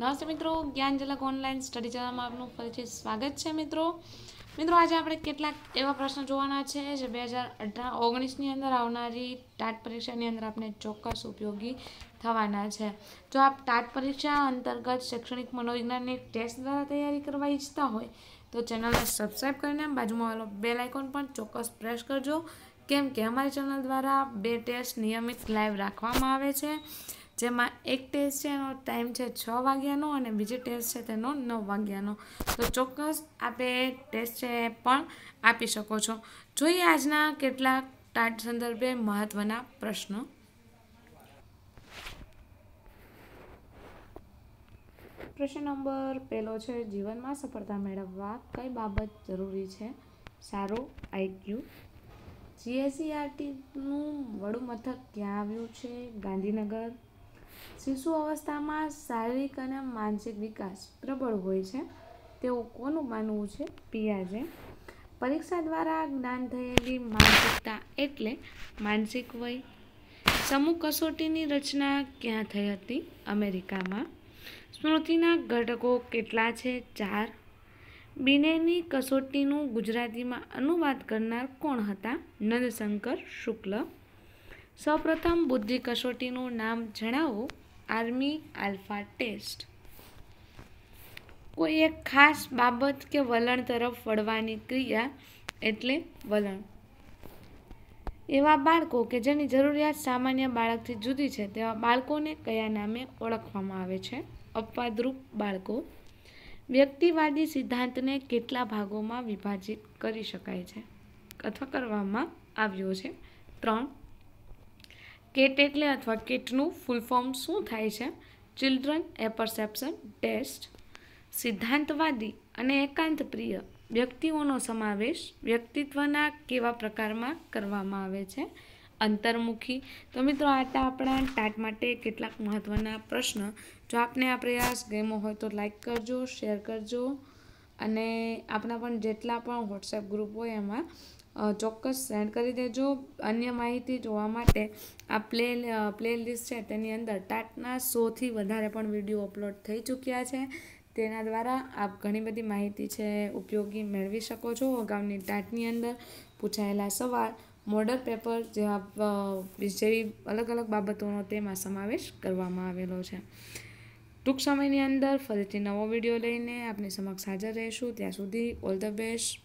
નમસ્તે મિત્રો, જ્ઞાન ઝલક ઓનલાઈન સ્ટડી ચેનલમાં આપનું ફરીથી સ્વાગત છે મિત્રો. આજે આપણે કેટલાક એવા પ્રશ્નો જોવાના છે જે 2018-19ની અંદર આવનારી ટાટ પરીક્ષાની અંદર આપણે ચોક્કસ ઉપયોગી થવાના છે. જો આપ ટાટ પરીક્ષા અંતર્ગત શૈક્ષણિક મનોવિજ્ઞાનની ટેસ્ટ દ્વારા તૈયારી કરવા ઈચ્છતા હોય તો ચેનલને સબસ્ક્રાઈબ કરીને બાજુમાં આવેલો બેલ આઇકોન પણ ચોક્કસ પ્રેસ કરજો, કેમ કે અમારી ચેનલ દ્વારા 2 ટેસ્ટ નિયમિત લાઈવ રાખવામાં આવે છે, જેમાં એક ટેસ્ટ છે એનો ટાઈમ છે 6 વાગ્યાનો અને બીજી ટેસ્ટ છે તેનો 9 વાગ્યાનો. તો ચોક્કસ આપે ટેસ્ટ છે એ પણ આપી શકો છો. જોઈએ આજના કેટલાક ટાટ સંદર્ભે મહત્વના પ્રશ્નો. પ્રશ્ન નંબર 1 છે, જીવનમાં સફળતા મેળવવા કઈ બાબત જરૂરી છે? સારું IQ. GSERTનું વડું મથક ક્યાં આવ્યું છે? ગાંધીનગર. શિશુ અવસ્થામાં શારીરિક અને માનસિક વિકાસ પ્રબળ હોય છે તેવું કોનું માનવું છે? પિયાજે. પરીક્ષા દ્વારા જ્ઞાન થયેલી માનસિકતા એટલે માનસિક વય. સમૂહ કસોટીની રચના ક્યાં થઈ હતી? અમેરિકામાં. સ્મૃતિના ઘટકો કેટલા છે? 4. બિનેની કસોટીનું ગુજરાતીમાં અનુવાદ કરનાર કોણ હતા? નંદશંકર શુક્લ. સૌપ્રથમ બુદ્ધિ કસોટીનું નામ જણાવો. Army Alpha test. કોઈ એક ખાસ બાબત કે વલણ તરફ વળવાની ક્રિયા એટલે વલણ. એવા બાળકો કે જેની જરૂરિયાત સામાન્ય બાળકથી જુદી છે તેવા બાળકોને કયા નામે ઓળખવામાં આવે છે? અપવાદરૂપ બાળકો. વ્યક્તિવાદી સિદ્ધાંતને કેટલા ભાગોમાં વિભાજિત કરી શકાય છે અથવા કરવામાં આવ્યો છે? 3. કેટ એટલે અથવા કેટનું ફૂલ ફોર્મ શું થાય છે? ચિલ્ડ્રન એ પરસેપ્શન ટેસ્ટ. સિદ્ધાંતવાદી અને એકાંતપ્રિય વ્યક્તિઓનો સમાવેશ વ્યક્તિત્વના કેવા પ્રકારમાં કરવામાં આવે છે? અંતર્મુખી. તો મિત્રો આ હતા આપણા ટાટ માટે કેટલાક મહત્વના પ્રશ્ન. જો આપને આ પ્રયાસ ગમ્યો હોય તો લાઈક કરજો, શેર કરજો અને આપણા પણ જેટલા પણ વોટ્સએપ ગ્રુપ હોય એમાં ચોક્કસ સેન્ડ કરી દેજો. અન્ય માહિતી જોવા માટે આ પ્લેલિસ્ટ છે તેની અંદર ટાટના 100થી વધારે પણ વિડીયો અપલોડ થઈ ચૂક્યા છે. તેના દ્વારા આપ ઘણી બધી માહિતી છે ઉપયોગી મેળવી શકો છો. અગાઉની ટાટની અંદર પૂછાયેલા સવાલ, મોડલ પેપર જેવી અલગ અલગ બાબતોનો તેમાં સમાવેશ કરવામાં આવેલો છે. ટૂંક સમયની અંદર ફરીથી નવો વિડીયો લઈને આપની સમક્ષ હાજર રહીશું. ત્યાં સુધી ઓલ ધ બેસ્ટ.